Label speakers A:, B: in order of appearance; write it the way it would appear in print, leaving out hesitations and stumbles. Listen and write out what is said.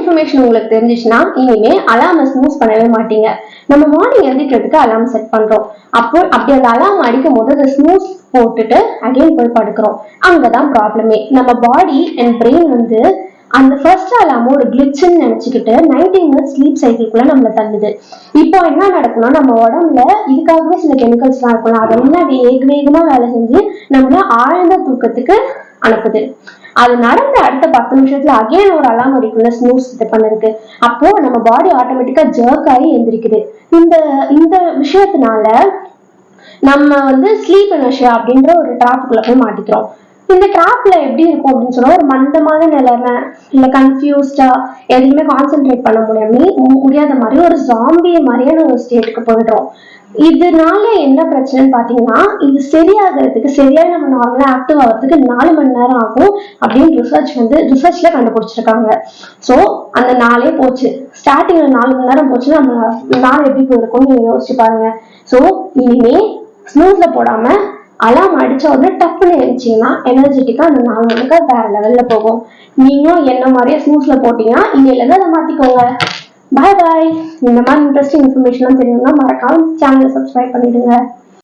A: Information உங்களுக்கு தெரிஞ்சிச்சுன்னா இனிமே அலார்மை ஸ்னூஸ் பண்ணவே மாட்டீங்க. நம்ம மார்னிங் எழுந்திக்கிறதுக்கு அலார்ம் செட் பண்றோம். அப்படி அந்த அலார்ம் அடிக்கும் போது அந்த ஸ்னூஸ் போட்டுட்டு அகைன் போய் படுக்கிறோம். அங்கதான் ப்ராப்ளமே. நம்ம பாடி அண்ட் பிரெயின் வந்து அந்த ஃபர்ஸ்ட் அலார்ம் ஒரு கிளிட்ச்னு நினைச்சுக்கிட்டு 19 மினிட்ஸ் ஸ்லீப் சைக்கிள்குள்ள நம்மள தள்ளுது. இப்போ என்ன நடக்கும்னா நம்ம உடம்புல இதுக்காகவே சில கெமிக்கல்ஸ் எல்லாம் இருக்கும், அதெல்லாம் வேகமா வேலை செஞ்சு நம்மள ஆழ்ந்த தூக்கத்துக்கு அனுப்புது. அது நடந்த அடுத்த 10 நிமிஷத்துல அகைன் ஒரு அலார்ம் அடிக்குள்ள ஸ்னூஸ் இது பண்ணிருக்கு. அப்போ நம்ம பாடி ஆட்டோமேட்டிக்கா ஜர்க் ஆகி எந்திரிக்குது. இந்த இந்த விஷயத்தினால நம்ம வந்து ஸ்லீப் இனர்ஷியா அப்படின்ற ஒரு டிராப்புக்குள்ள போய் மாட்டிக்கிறோம். இந்த டிராப்ல எப்படி இருக்கும் அப்படின்னு சொன்னா ஒரு மந்தமான நிலைமை, இல்ல கன்ஃபியூஸ்டா எதுவுமே கான்சென்ட்ரேட் பண்ண முடியாத மாதிரி ஒரு ஜாம்பிய மாதிரியான ஒரு ஸ்டேட்டுக்கு போயிடுறோம். இதனால என்ன பிரச்சனைன்னு பாத்தீங்கன்னா, இது சரியா நம்ம நார்மலா ஆக்டிவ் ஆகிறதுக்கு 4 மணி நேரம் ஆகும் அப்படின்னு ரிசர்ச்ல கண்டுபிடிச்சிருக்காங்க. சோ அந்த நாளே போச்சு. ஸ்டார்டிங்ல 4 மணி நேரம் போச்சு, நம்ம நாள் எப்படி போயிருக்கும்னு நீங்க யோசிச்சு பாருங்க. சோ இனிமே ஸ்னூஸ்ல போடாம அலாம் அடிச்ச உடனே டப்புன்னு எழுச்சிங்கன்னா எனர்ஜெட்டிக்கா அந்த 4 மணிக்கு வேற லெவல்ல போகும். நீங்களும் என்ன மாதிரியே ஸ்னூஸ்ல போட்டீங்கன்னா இன்னையில இருந்து அதை மாத்திக்கோங்க. பாய் பாய். இந்த மாதிரி இன்ட்ரெஸ்டிங் இன்ஃபர்மேஷன் தெரியணும்னா மறக்காம சேனலை சப்ஸ்கிரைப் பண்ணிடுங்க.